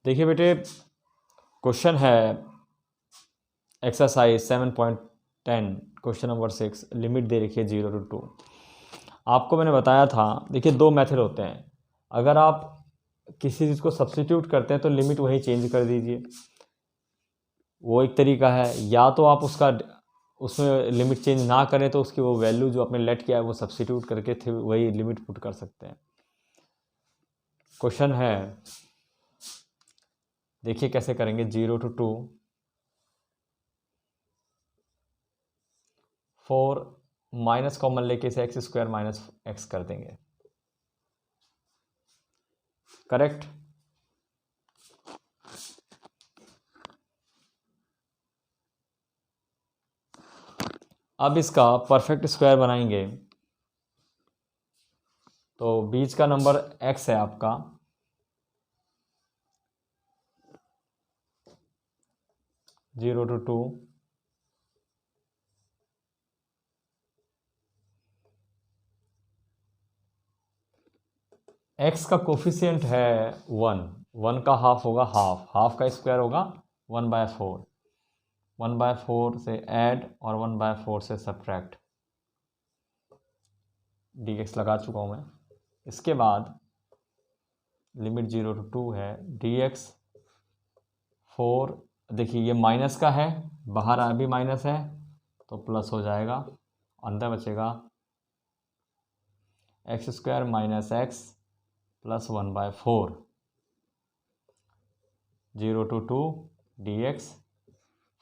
देखिए बेटे, क्वेश्चन है एक्सरसाइज 7.10 क्वेश्चन नंबर 6, लिमिट दे रखी है 0 to 2। आपको मैंने बताया था, देखिए दो मेथड होते हैं। अगर आप किसी चीज़ को सब्स्टिट्यूट करते हैं तो लिमिट वही चेंज कर दीजिए, वो एक तरीका है। या तो आप उसमें लिमिट चेंज ना करें तो उसकी वो वैल्यू जो आपने लेट किया है वो सब्स्टिट्यूट करके थे वही लिमिट पुट कर सकते हैं। क्वेश्चन है, देखिए कैसे करेंगे। 0 to 2, 4 माइनस कॉमन लेके इसे एक्स स्क्वायर माइनस एक्स कर देंगे, करेक्ट। अब इसका परफेक्ट स्क्वायर बनाएंगे तो बीच का नंबर x है आपका, जीरो टू टू, x का कोफिशिएंट है 1, 1 का हाफ होगा हाफ, हाफ का स्क्वायर होगा 1/4, 1/4 से ऐड और 1/4 से सब्ट्रैक्ट, dx लगा चुका हूँ मैं। इसके बाद लिमिट 0 to 2 है, dx 4, देखिए ये माइनस का है, बाहर भी माइनस है तो प्लस हो जाएगा, अंदर बचेगा x square minus x plus 1/4, 0 to 2 dx,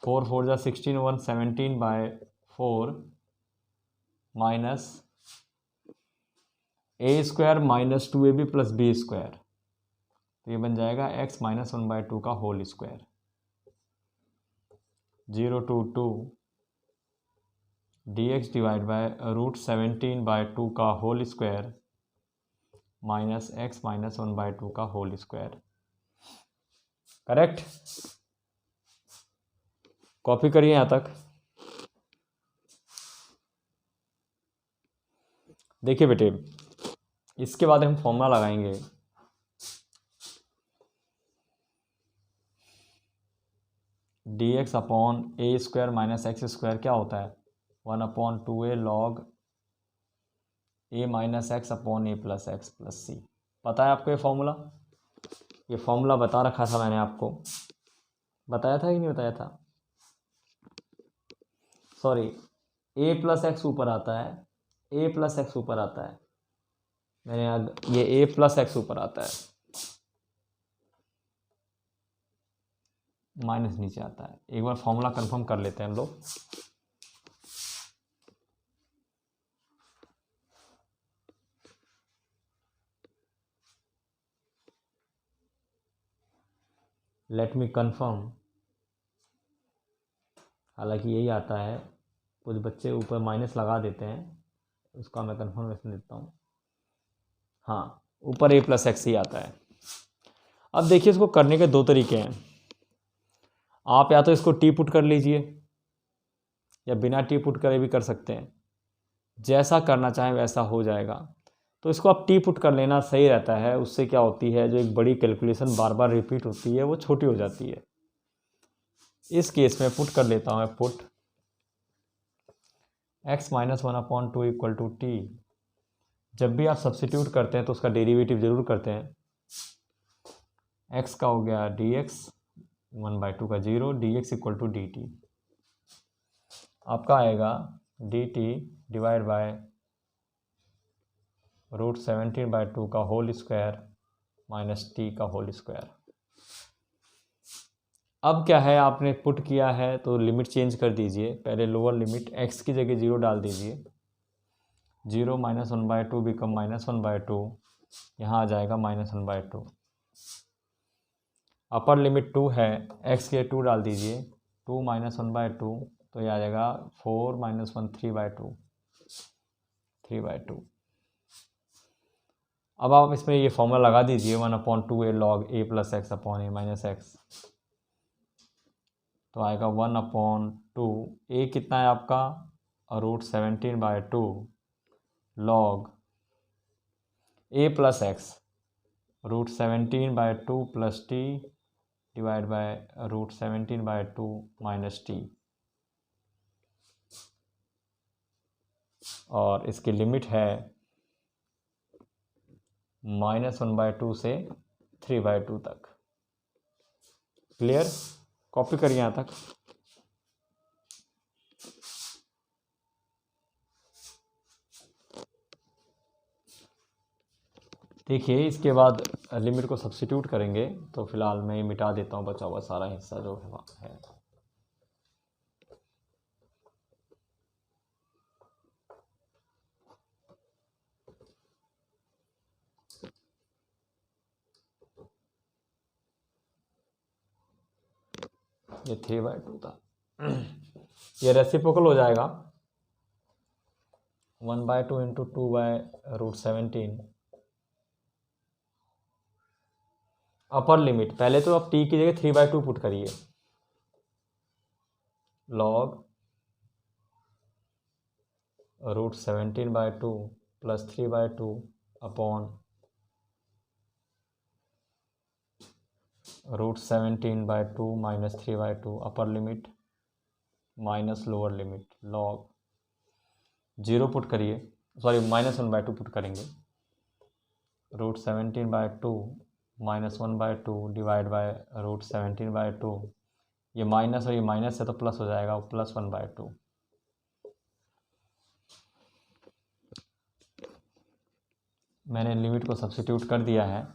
4 4 जा 16, 1 17/4 minus A square minus 2ab plus B square, तो ये बन जाएगा x माइनस 1/2 का whole square. 0 to 2 dx divide by √17/2 का whole square minus x minus 1/2 का होल स्क्वायर, करेक्ट। कॉपी करिए यहाँ तक। देखिए बेटे, इसके बाद हम फॉर्मूला लगाएंगे, dx अपॉन ए स्क्वायर माइनस एक्स स्क्वायर क्या होता है, 1/2a लॉग ए माइनस एक्स अपॉन ए प्लस एक्स प्लस सी। पता है आपको ये फॉर्मूला बता रखा था मैंने आपको, बताया था कि नहीं बताया था, सॉरी, ए प्लस एक्स ऊपर आता है, ए प्लस एक्स ऊपर आता है, मैंने याद, ये ए प्लस एक्स ऊपर आता है, माइनस नीचे आता है। एक बार फॉर्मूला कंफर्म कर लेते हैं हम लोग। लेट मी कंफर्म, हालांकि यही आता है, कुछ बच्चे ऊपर माइनस लगा देते हैं, उसका मैं कंफर्मेशन देता हूँ। हाँ, ऊपर ए प्लस एक्स ही आता है। अब देखिए, इसको करने के दो तरीके हैं। आप या तो इसको टी पुट कर लीजिए या बिना टी पुट करे भी कर सकते हैं, जैसा करना चाहें वैसा हो जाएगा। तो इसको आप टी पुट कर लेना सही रहता है, उससे क्या होती है, जो एक बड़ी कैलकुलेशन बार बार रिपीट होती है वो छोटी हो जाती है। इस केस में पुट कर लेता हूँ मैं, put x minus 1/2 equal to t. जब भी आप सब्सिट्यूट करते हैं तो उसका डेरिवेटिव जरूर करते हैं। x का हो गया dx, 1/2 का 0, dx इक्वल टू dt, आपका आएगा dt डिवाइड बाय √17/2 का होल स्क्वायर माइनस टी का होल स्क्वायर। अब क्या है, आपने पुट किया है तो लिमिट चेंज कर दीजिए। पहले लोअर लिमिट x की जगह 0 डाल दीजिए, 0 माइनस 1/2 बिकम माइनस 1/2, यहाँ आ जाएगा माइनस 1/2। अपर लिमिट 2 है, x के 2 डाल दीजिए, 2 माइनस 1/2, तो ये आ जाएगा 4 माइनस 1 3/2, 3/2। अब आप इसमें ये फॉर्मूला लगा दीजिए, 1/2a log a plus x upon a minus x, तो आएगा 1/2, a कितना है आपका, √17/2 log a plus x, √17/2 plus T divide by √17/2 minus T, और इसकी लिमिट है -1/2 से 3/2 तक। क्लियर? कॉपी करिए यहाँ तक। देखिए इसके बाद लिमिट को सब्स्टिट्यूट करेंगे, तो फिलहाल मैं ये मिटा देता हूँ बचा हुआ सारा हिस्सा जो है। ये 3/2 था। ये रेसिप्रोकल हो जाएगा 1/2 इंटू 2/√17 अपर लिमिट। पहले तो आप टी की जगह 3/2 पुट करिए, log √17/2 plus 3/2 upon √17/2 minus 3/2 upper limit minus lower limit, log 0 put करिए, सॉरी -1/2 पुट करेंगे, √17/2 -1/2 डिवाइड बाय √17/2। ये माइनस और ये माइनस है तो प्लस हो जाएगा, +1/2। मैंने लिमिट को सब्स्टिट्यूट कर दिया है।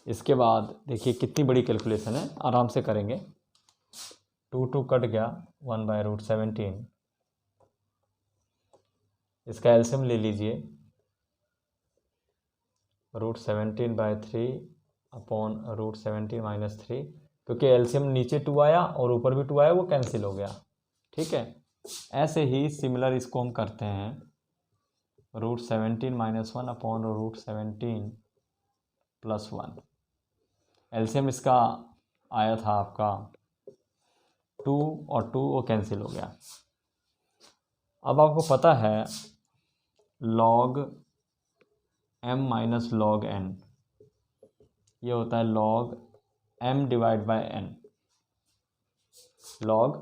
इसके बाद देखिए कितनी बड़ी कैलकुलेशन है, आराम से करेंगे। 2 कट गया, 1/√17। इसका एलसीएम ले लीजिए, √17/3 अपॉन √17 माइनस 3, क्योंकि एलसीएम नीचे 2 आया और ऊपर भी 2 आया, वो कैंसिल हो गया। ठीक है, ऐसे ही सिमिलर इसको हम करते हैं, √17 माइनस 1 अपॉन √17 प्लस 1। एलसीएम इसका आया था आपका 2 और 2 वो कैंसिल हो गया। अब आपको पता है log m minus log n, ये होता है log m divide by n, log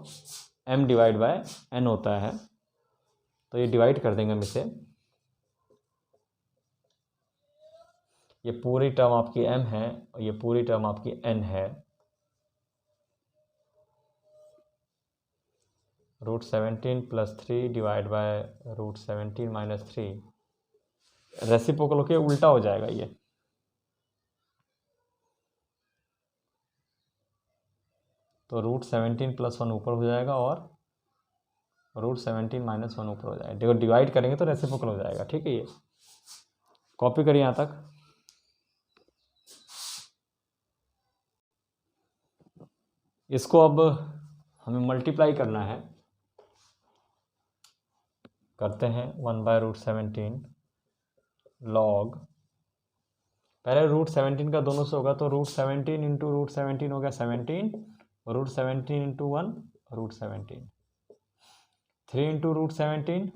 m divide by n होता है। तो ये डिवाइड कर देंगे हम इसे, ये पूरी टर्म आपकी m है और ये पूरी टर्म आपकी n है। √17 plus 3 divide by √17 minus 3, reciprocal होके उल्टा हो जाएगा ये। तो √17 प्लस 1 ऊपर हो जाएगा और √17 माइनस 1 ऊपर हो जाएगा। देखो डिवाइड करेंगे तो रेसिप्रोकल हो जाएगा। ठीक है, ये कॉपी करिए यहाँ तक। इसको अब हमें मल्टीप्लाई करना है, करते हैं 1/√17 लॉग, पहले √17 का दोनों से होगा तो √17 इंटू √17 हो गया 17, √17 into 1 √17, 3 into √17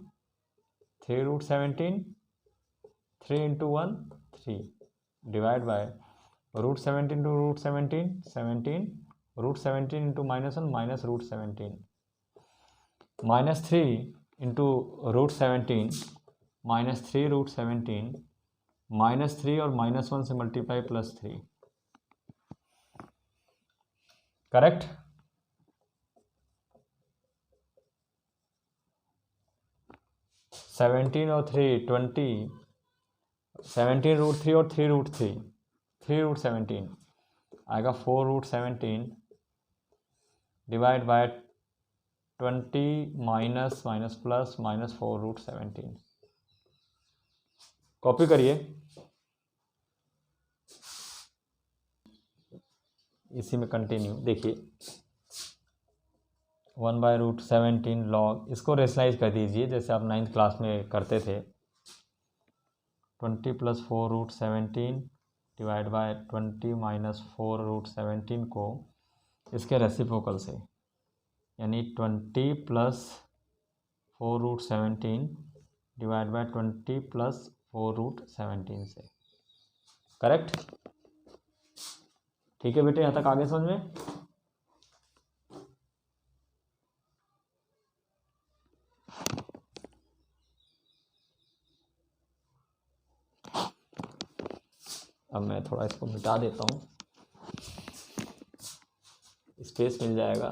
3 √17, 3 into 1 3 divide by √17 into √17 17, √17 into -1 minus √17, -3 into √17 -3 √17, -3 और -1 से मल्टीप्लाई +3। करेक्ट? सेवनटीन और 3 20, 17√3 और 3√3, 3√17 आएगा 4√17 divide by 20 minus minus plus minus 4√17। Copy करिए, इसी में कंटिन्यू। देखिए 1/√17 लॉग, इसको रेशनलाइज कर दीजिए जैसे आप 9th क्लास में करते थे। 20 प्लस 4√17 डिवाइड बाय 20 माइनस 4√17 को इसके रेसिप्रोकल से, यानी 20 प्लस 4√17 डिवाइड बाय 20 प्लस 4√17 से। करेक्ट? ठीक है बेटे, यहाँ तक आगे समझ में? अब मैं थोड़ा इसको मिटा देता हूँ, स्पेस मिल जाएगा।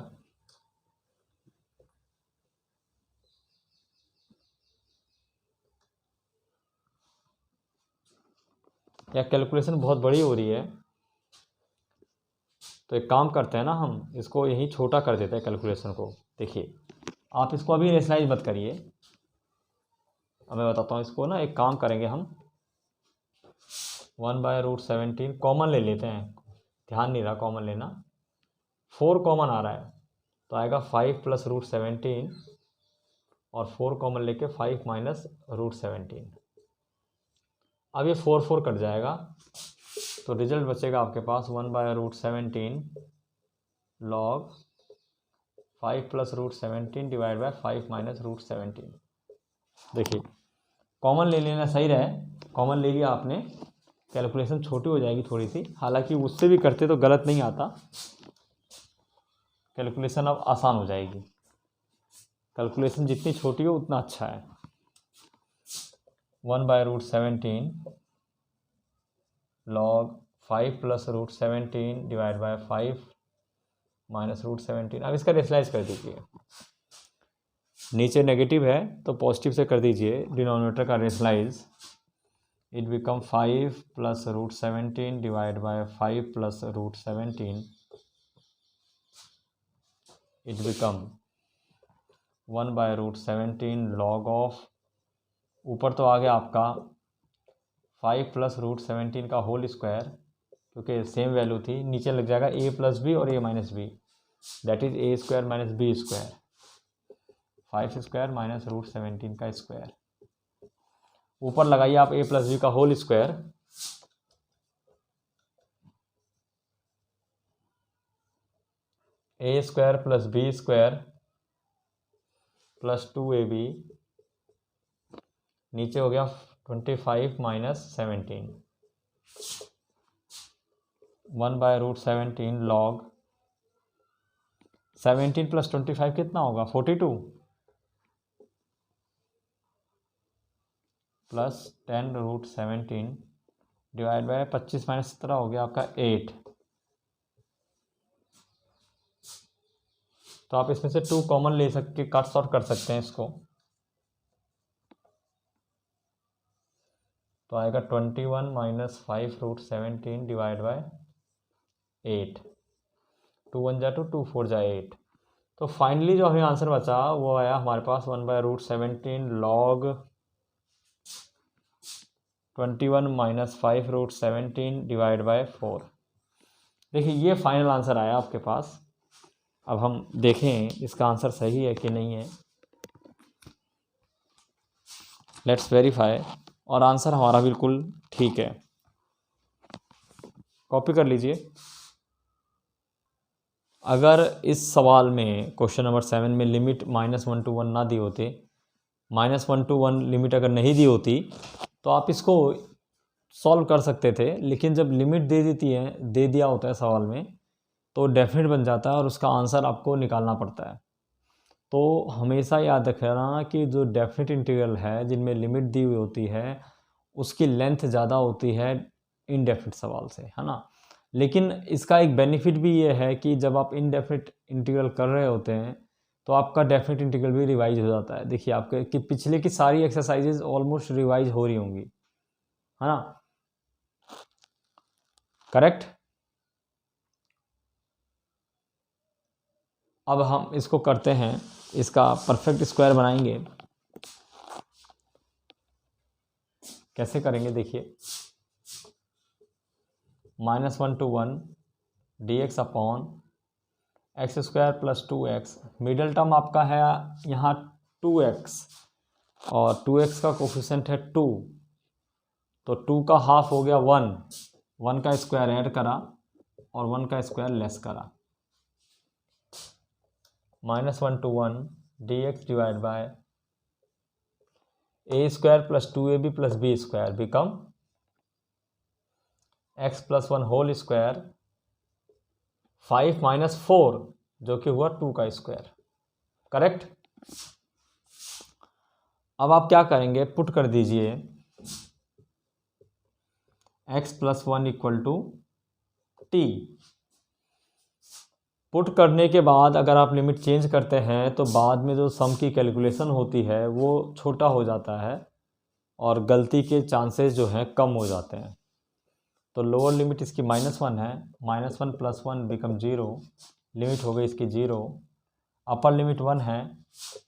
या कैलकुलेशन बहुत बड़ी हो रही है, तो एक काम करते हैं ना, हम इसको यही छोटा कर देते हैं कैलकुलेशन को। देखिए आप इसको अभी रेशनलाइज मत करिए, अब मैं बताता हूँ इसको ना। एक काम करेंगे हम, 1/√17 कॉमन ले लेते हैं, ध्यान नहीं रहा कॉमन लेना। 4 कॉमन आ रहा है तो आएगा 5 + √17 और 4 कॉमन लेके 5 - √17। अब ये 4 कट जाएगा तो रिजल्ट बचेगा आपके पास 1/√17 log 5 + √17 / 5 - √17। देखिए कॉमन ले लेना सही रहे, कॉमन ले लिया आपने, कैलकुलेशन छोटी हो जाएगी थोड़ी सी, हालांकि उससे भी करते तो गलत नहीं आता, कैलकुलेशन अब आसान हो जाएगी। कैलकुलेशन जितनी छोटी हो उतना अच्छा है। 1/√17 log 5 + √17 / 5 - √17। अब इसका रेशनलाइज कर दीजिए, नीचे नेगेटिव है तो पॉजिटिव से कर दीजिए डिनोमिनेटर का rationalise. It become 5 + √17 / 5 + √17। It become 1/√17 log of, ऊपर तो आ गया आपका 5 + √17 का होल स्क्वायर, क्योंकि सेम वैल्यू थी, नीचे लग जाएगा a + b और a - b, that is a² - b²। 5² - √17 का स्क्वायर, ऊपर लगाइए आप a + b का whole square, a² + b² + 2ab, नीचे हो गया 25 - 17। 1/√17 log 17 + 25 कितना होगा? 42 + 10√17 / 25 - 17 हो गया आपका 8। तो आप इसमें से 2 कॉमन ले सकते, कट शॉर्ट कर सकते हैं इसको, तो आएगा 21 - 5√17 / 8। 2 1 जा 2, 2 4 जा 8। तो फाइनली जो हमें आंसर बचा वो आया हमारे पास 1/√17 log 21 - 5√17 / 4। देखिए ये फाइनल आंसर आया आपके पास। अब हम देखें इसका आंसर सही है कि नहीं है, लेट्स वेरीफाई। और आंसर हमारा बिल्कुल ठीक है, कॉपी कर लीजिए। अगर इस सवाल में क्वेश्चन नंबर 7 में लिमिट -1 to 1 ना दी होती, -1 to 1 लिमिट अगर नहीं दी होती तो आप इसको सॉल्व कर सकते थे, लेकिन जब लिमिट दे दिया होता है सवाल में तो डेफिनेट बन जाता है और उसका आंसर आपको निकालना पड़ता है। तो हमेशा याद रखना कि जो डेफिनेट इंटीग्रल है जिनमें लिमिट दी हुई होती है उसकी लेंथ ज़्यादा होती है इनडेफिनेट सवाल से, है ना। लेकिन इसका एक बेनिफिट भी ये है कि जब आप इनडेफिनेट इंटीग्रल कर रहे होते हैं तो आपका डेफिनेट इंटीग्रल भी रिवाइज हो जाता है। देखिए आपके कि पिछले की सारी एक्सरसाइजेज ऑलमोस्ट रिवाइज हो रही होंगी, है ना, करेक्ट। अब हम इसको करते हैं, इसका परफेक्ट स्क्वायर बनाएंगे। कैसे करेंगे देखिए, -1 to 1 dx upon x² + 2x, middle term आपका है यहाँ 2x और 2x का कोफिशिएंट है 2, तो 2 का हाफ हो गया 1, 1 का स्क्वायर ऐड करा और 1 का स्क्वायर लेस करा। -1 to 1 dx divide by a² + 2ab + b² become x + 1 whole square 5 minus 4 जो कि हुआ 2 का स्क्वायर। करेक्ट। अब आप क्या करेंगे, पुट कर दीजिए x plus 1 equal to t. Put करने के बाद अगर आप लिमिट चेंज करते हैं तो बाद में जो सम की कैलकुलेशन होती है वो छोटा हो जाता है और गलती के चांसेस जो हैं कम हो जाते हैं। तो लोअर लिमिट इसकी -1 है, -1 प्लस 1 बिकम 0, लिमिट हो गई इसकी 0। अपर लिमिट 1 है,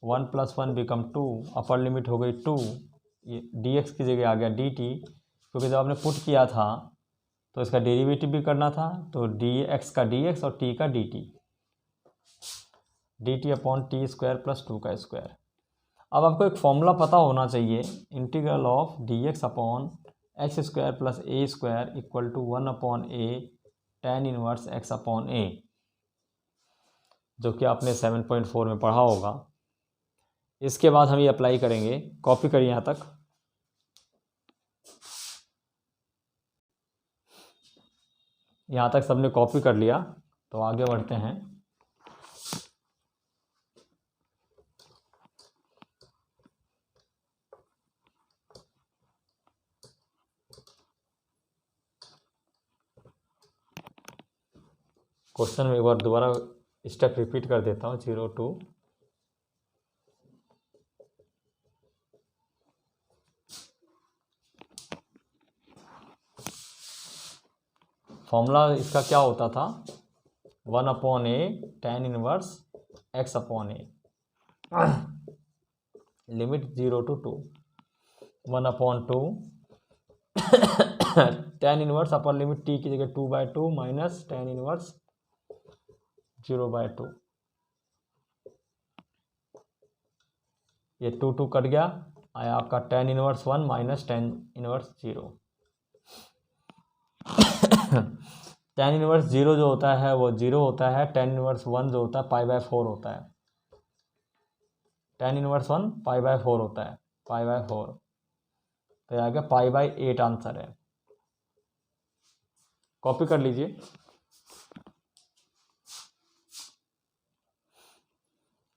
1 प्लस 1 बिकम 2, अपर लिमिट हो गई 2। ये dx की जगह आ गया dt, क्योंकि जब आपने पुट किया था तो इसका डेरिवेटिव भी करना था, तो dx का dx और t का dt, dt upon T square plus 2 का स्क्वायर। अब आपको एक फॉर्मूला पता होना चाहिए, integral of dx upon X square plus A square equal to 1 upon A tan inverse x upon A, जो कि आपने 7.4 में पढ़ा होगा। इसके बाद हम ये अप्लाई करेंगे। कॉपी करिए यहाँ तक। यहाँ तक सबने कॉपी कर लिया, तो आगे बढ़ते हैं। क्वेश्चन में एक बार दोबारा स्टेप रिपीट कर देता हूँ। 0 to फॉर्मूला इसका क्या होता था, 1 upon A tan inverse x upon A, limit 0 to 2, 1 upon 2 tan inverse upper limit t की जगह 2/2 माइनस tan इनवर्स 0/2। ये 2 कट गया, आया आपका tan inverse 1 minus tan inverse 0। tan inverse 0 जो होता है वो 0 होता है, tan इनवर्स 1 जो होता है π/4 होता है। tan इनवर्स 1 π/4 होता है, π/4। तो यह आ गया π/8 आंसर है। कॉपी कर लीजिए।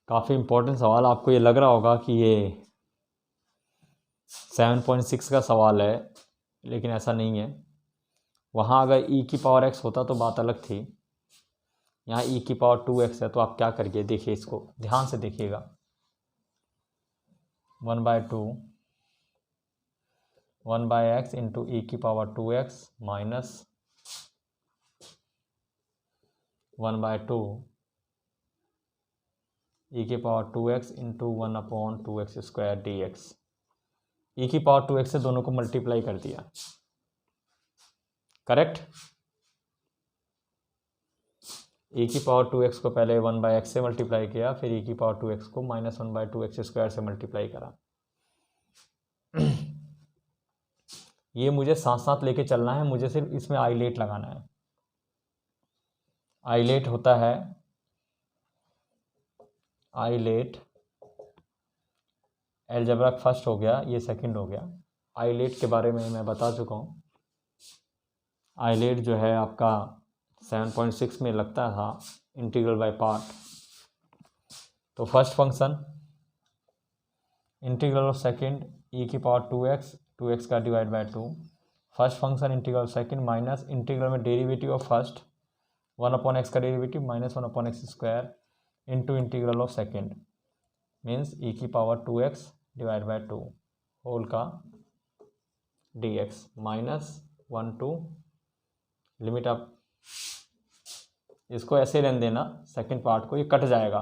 काफ़ी इंपॉर्टेंट सवाल, आपको ये लग रहा होगा कि ये 7.6 का सवाल है, लेकिन ऐसा नहीं है। वहाँ अगर e की पावर x होता तो बात अलग थी, यहाँ e की पावर 2x है। तो आप क्या करिए, देखिए इसको ध्यान से देखिएगा। 1/2 1/x इंटू e की पावर 2x माइनस 1/2 e की power 2x into 1 upon 2x square dx। e की पावर 2x से दोनों को मल्टीप्लाई कर दिया। करेक्ट। e की पावर 2x को पहले 1/x से मल्टीप्लाई किया, फिर e की पावर 2x को माइनस 1/2x स्क्वायर से मल्टीप्लाई करा। ये मुझे साथ साथ लेके चलना है, मुझे सिर्फ इसमें आइलेट लगाना है। आइलेट होता है, आइलेट अलजेब्रा फर्स्ट हो गया, ये सेकंड हो गया। आइलेट के बारे में मैं बता चुका हूँ। आइलेट जो है आपका 7.6 में लगता था, इंटीग्रल बाय पार्ट। तो first function integral of second e की पावर 2x का divide by 2। First function integral second minus integral में derivative of first 1 upon X का derivative minus 1 upon X square into integral of second means e की power 2x divide by 2 whole का dx minus 1 to limit. आप इसको ऐसे रहने देना, second part को, ये कट जाएगा।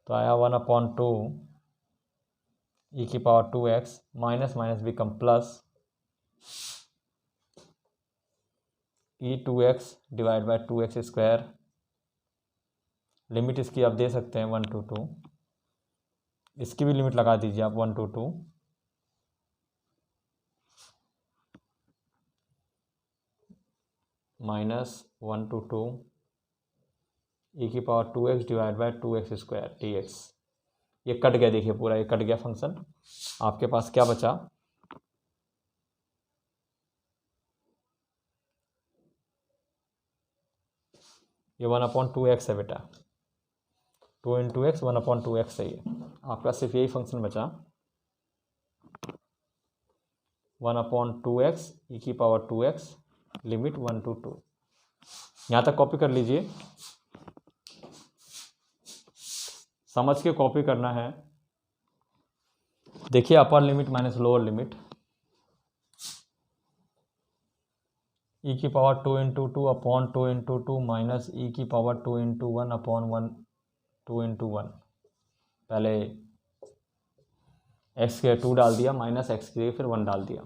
तो आया 1 अपॉन 2 e की power 2x minus minus become plus e 2x divide bye 2x square. Limit इसकी आप दे सकते हैं 1 to 2, इसकी भी लिमिट लगा दीजिए आप 1 to 2। माइनस 1 to 2 e की power 2x divide bye 2x square dx। ये कट गया, देखिए पूरा ये कट गया फंक्शन। आपके पास क्या बचा, ये 1/2x है बेटा, 2 × x 1/2x है ये। आपका सिर्फ यही फंक्शन बचा, 1/2x e⁻²x लिमिट 1 to 2। यहाँ तक कॉपी कर लीजिए, समझ के कॉपी करना है। देखिए upper limit minus lower limit, e⁻² × 2/2 × 2 minus e⁻² × 1/1 2 × 1। पहले x के 2 डाल दिया, माइनस x के फिर 1 डाल दिया।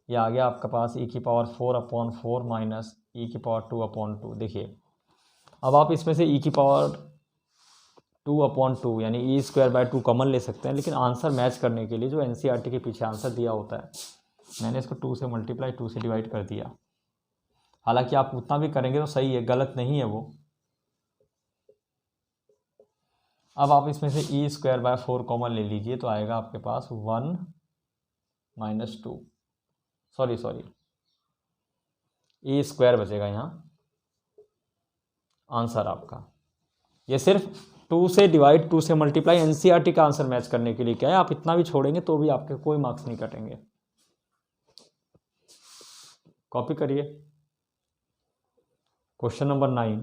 ये आ गया आपके पास e⁻4/4 माइनस e⁻²/2। देखिए अब आप इसमें से e⁻²/2 यानी e² कॉमन ले सकते हैं, लेकिन आंसर मैच करने के लिए जो एनसीईआरटी के पीछे आंसर दिया होता है, मैंने इसको 2 से मल्टीप्लाई 2 से डिवाइड कर दिया। हालांकि आप उतना भी करेंगे तो सही है, गलत नहीं है वो। अब आप इसमें से e²/4 कॉमन ले लीजिए तो आएगा आपके पास 1 - 2, सॉरी e² बचेगा यहाँ आंसर आपका। ये सिर्फ 2 से डिवाइड 2 से मल्टीप्लाई एनसीईआरटी का आंसर मैच करने के लिए क्या है। आप इतना भी छोड़ेंगे तो भी आपके कोई मार्क्स नहीं कटेंगे। कॉपी करिए। Question number 9।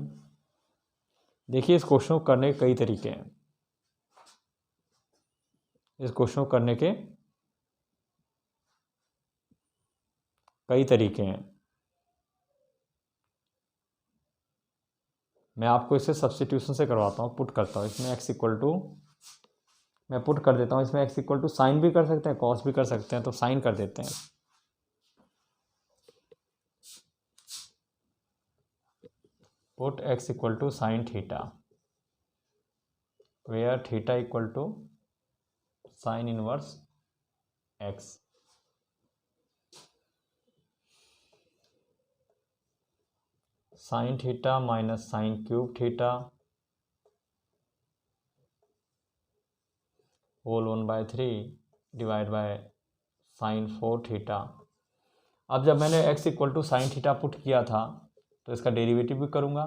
देखिए इस क्वेश्चन को करने के कई तरीके हैं। इस क्वेश्चन को करने के कई तरीके हैं। मैं आपको इसे सब्स्टिट्यूशन से करवाता हूँ, पुट करता हूँ। इसमें x = मैं पुट कर देता हूँ। इसमें x = साइन भी कर सकते हैं, कॉस भी कर सकते हैं, तो साइन कर देते हैं। Put x = sin theta, where theta = sin inverse x। sin theta minus sin³ theta whole 1/3 divide by sin 4 theta. अब जब मैंने x = sin थीटा पुट किया था तो इसका डेरिवेटिव भी करूँगा,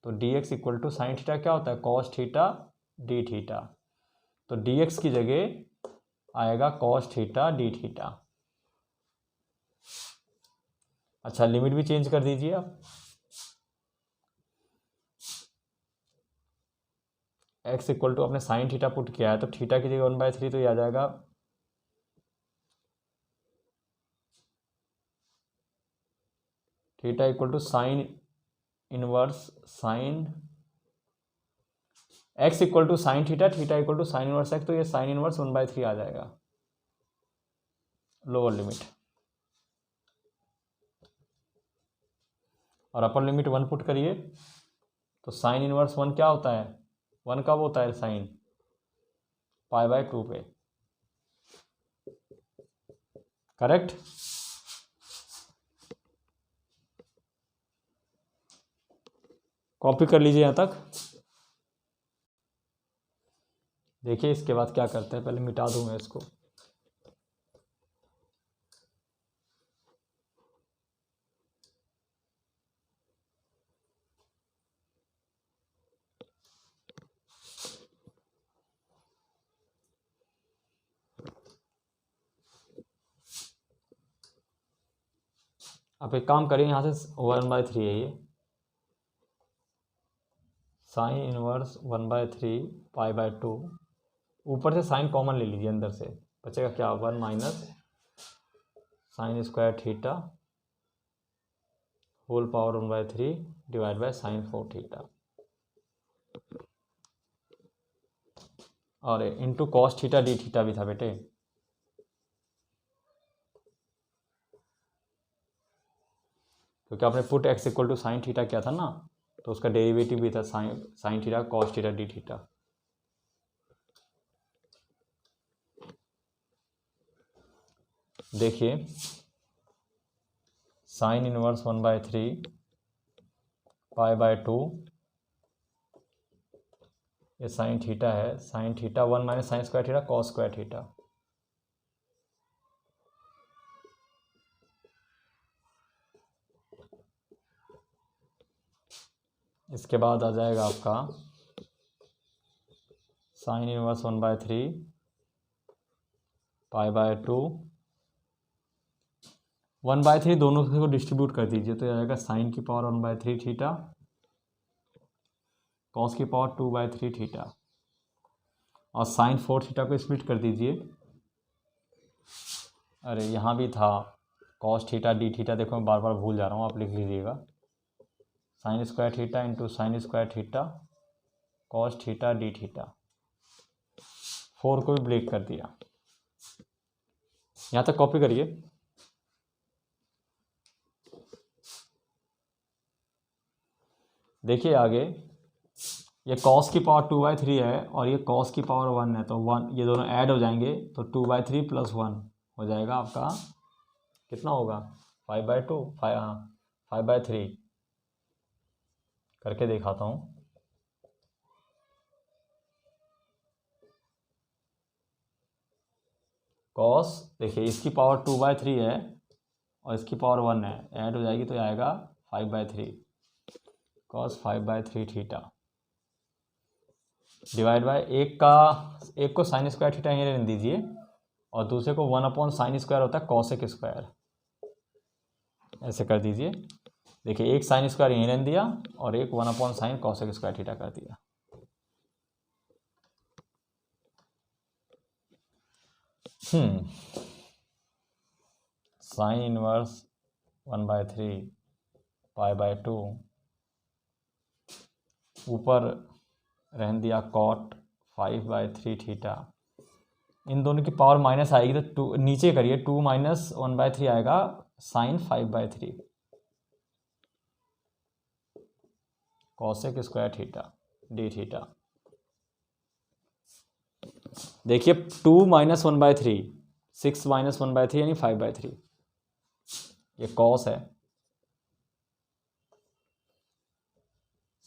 तो dx = sin थीटा क्या होता है, cos थीटा d थीटा। तो dx की जगह आएगा cos थीटा d थीटा। अच्छा लिमिट भी चेंज कर दीजिए आप। x = आपने sin थीटा पुट किया है तो थीटा की जगह 1/3, तो ये आ जाएगा theta = sin inverse sin x = sin theta, theta = sin inverse x, तो ये sin इनवर्स 1/3 आ जाएगा लोअर लिमिट। और अपर लिमिट 1 पुट करिए तो sin इनवर्स 1 क्या होता है, 1 कब होता है साइन, π/2 पे। करेक्ट। कॉपी कर लीजिए यहाँ तक। देखिए इसके बाद क्या करते हैं, पहले मिटा दूंगा इसको। आप एक काम करिए, यहाँ से 1/3 है ये, साइन इनवर्स 1/3 π/2। ऊपर से साइन कॉमन ले लीजिए, अंदर से बचेगा क्या, 1 minus sin² theta whole power 1/3 divide by sin 4 थीटा, और into cos theta d theta भी था बेटे। क्योंकि आपने पुट x = sin थीटा किया था ना, तो उसका डेरिवेटिव भी था sin theta cos theta d theta. देखिए साइन इनवर्स 1/3 π/2, ये साइन थीटा है, sine theta 1 minus sin² theta cos² theta. इसके बाद आ जाएगा आपका साइन इनवर्स 1/3 π/2 1/3 दोनों को डिस्ट्रीब्यूट कर दीजिए तो आ जाएगा साइन की पावर 1/3 थीटा कॉस की पावर 2/3 थीटा और साइन 4 थीटा को स्प्लिट कर दीजिए। अरे यहाँ भी था कॉस थीटा डी थीटा, देखो मैं बार बार भूल जा रहा हूँ, आप लिख लीजिएगा। Sine square theta into sine square theta cos theta d theta, 4 को भी ब्रेक कर दिया। यहाँ तक कॉपी करिए। देखिए आगे ये कॉस की पावर 2/3 है और ये कॉस की पावर 1 है, तो 1 ये दोनों ऐड हो जाएंगे तो 2/3 + 1 हो जाएगा आपका, कितना होगा 5/2 5/3 करके दिखाता हूँ। कॉस देखिए इसकी पावर 2/3 है और इसकी पावर 1 है, ऐड हो जाएगी तो आएगा 5/3 कॉस 5/3 थीटा डिवाइड बाय एक को साइन स्क्वायर थीटा यहीं रहने दीजिए और दूसरे को 1/sin स्क्वायर होता है कॉसेक स्क्वायर, ऐसे कर दीजिए। देखिए एक साइन स्क्वायर यहीं रहने दिया और एक 1/sin कॉसेक स्क्वायर थीटा कर दिया। साइन इनवर्स 1/3 π/2 ऊपर रहने दिया कॉट 5/3 थीटा, इन दोनों की पावर माइनस आएगी तो 2 नीचे करिए, 2 - 1/3 आएगा sine 5/3 cosec square theta d theta. देखिए 2 - 1/3 6 - 1/3 यानी 5/3, ये कॉस है।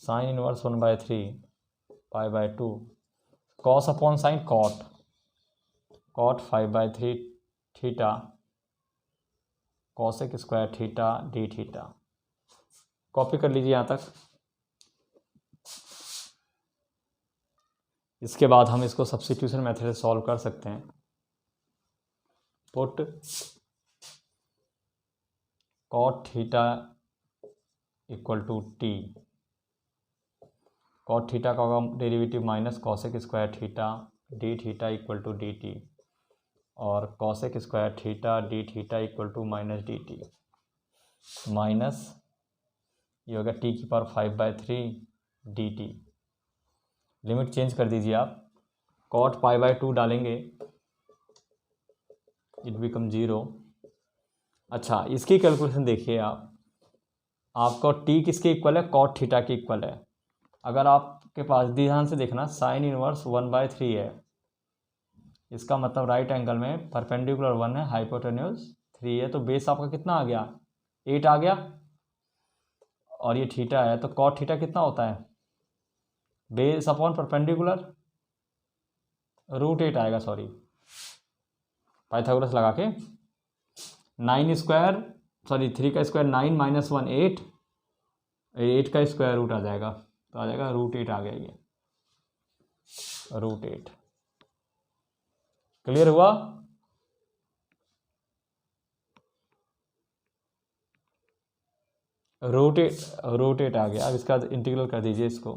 Sine inverse 1/3 π/2 cos upon sine cot 5/3 theta cosec square theta d theta. Copy कर लीजिए यहाँ तक। इसके बाद हम इसको सब्स्टिट्यूशन मेथड से सॉल्व कर सकते हैं। Put cot theta equal to T, cot theta का होगा derivative minus cosec square theta d theta equal to d t और cosec square theta d theta equal to minus d t minus ये होगा T की power 5/3 d t. Limit change कर दीजिए आप, cot π/2 डालेंगे इट बिकम 0। अच्छा इसकी कैलकुलेशन देखिए आप, आपका टी किसके इक्वल है, कॉट थीटा के इक्वल है। अगर आपके पास ध्यान से देखना साइन इनवर्स 1/3 है, इसका मतलब राइट एंगल में परपेंडिकुलर 1 है, हाइपोटेन्यूज 3 है, तो बेस आपका कितना आ गया 8 आ गया और ये थीटा है तो कॉट थीटा कितना होता है बेस अपॉन परपेंडिकुलर √8 आएगा, सॉरी पाइथागोरस लगा के 9 स्क्वायर सॉरी 3 का स्क्वायर 9 - 1 8, 8 का स्क्वायर रूट आ जाएगा तो आ जाएगा √8 आ गया, ये √8। क्लियर हुआ। √8 आ गया। अब इसका इंटीग्रल कर दीजिए इसको,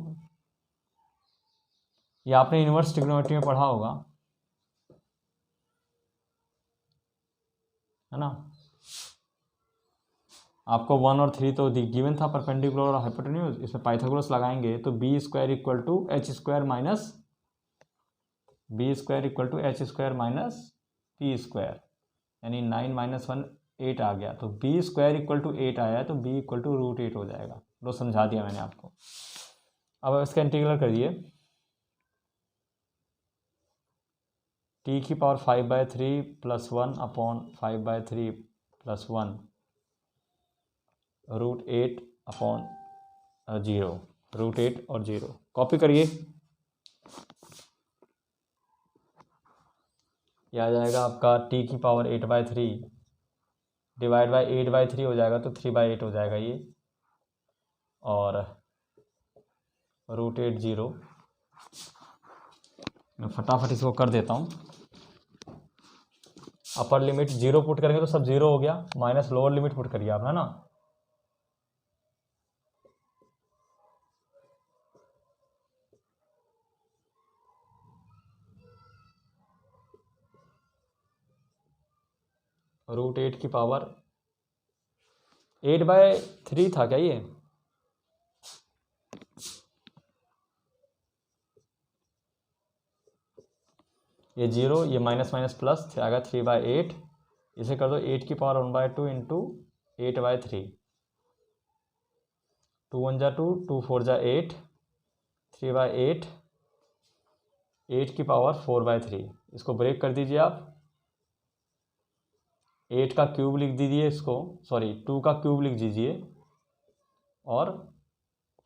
ये आपने इनवर्स ट्रिग्नोमेट्री में पढ़ा होगा है ना। आपको 1 और 3 तो गिवन था परपेंडिकुलर और हाइपोटेन्यूज, इसमें पाइथागोरस लगाएंगे तो b² equal to h² minus p² यानी 9 - 1 8 आ गया तो b² इक्वल टू 8 आया तो b इक्वल टू √8 हो जाएगा। लो समझा दिया मैंने आपको। अब इसका इंटीग्रल करिए, t की पावर 5/3 + 1 अपॉन 5/3 + 1 √8 अपॉन 0, √8 और 0 कॉपी करिए। यह आ जाएगा आपका t की पावर 8/3 डिवाइड बाय 8/3 हो जाएगा तो 3/8 हो जाएगा ये, और √8 मैं फटाफट इसको कर देता हूँ। अपर लिमिट 0 पुट करेंगे तो सब 0 हो गया, माइनस लोअर लिमिट पुट करिए आप, है ना। √8 की पावर 8/3 था क्या ये? ये 0, ये माइनस माइनस प्लस आ गया 3/8। इसे कर दो 8 की पावर 1/2 इंटू 8/3। 2 1 जा 2, 2 4 जा 8, 3/8, 8 की पावर 4/3। इसको ब्रेक कर दीजिए आप। 8 का क्यूब लिख दीजिए इसको, सॉरी 2 का क्यूब लिख दीजिए और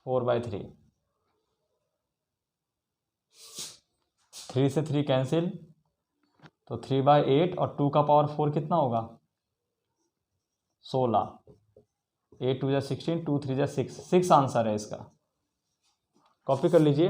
4/3। 3 से 3 कैंसिल, तो 3/8 और 2 का पावर 4 कितना होगा? 16। 8 2 जा 16, 2 3 जा 6 आंसर है इसका। कॉपी कर लीजिए।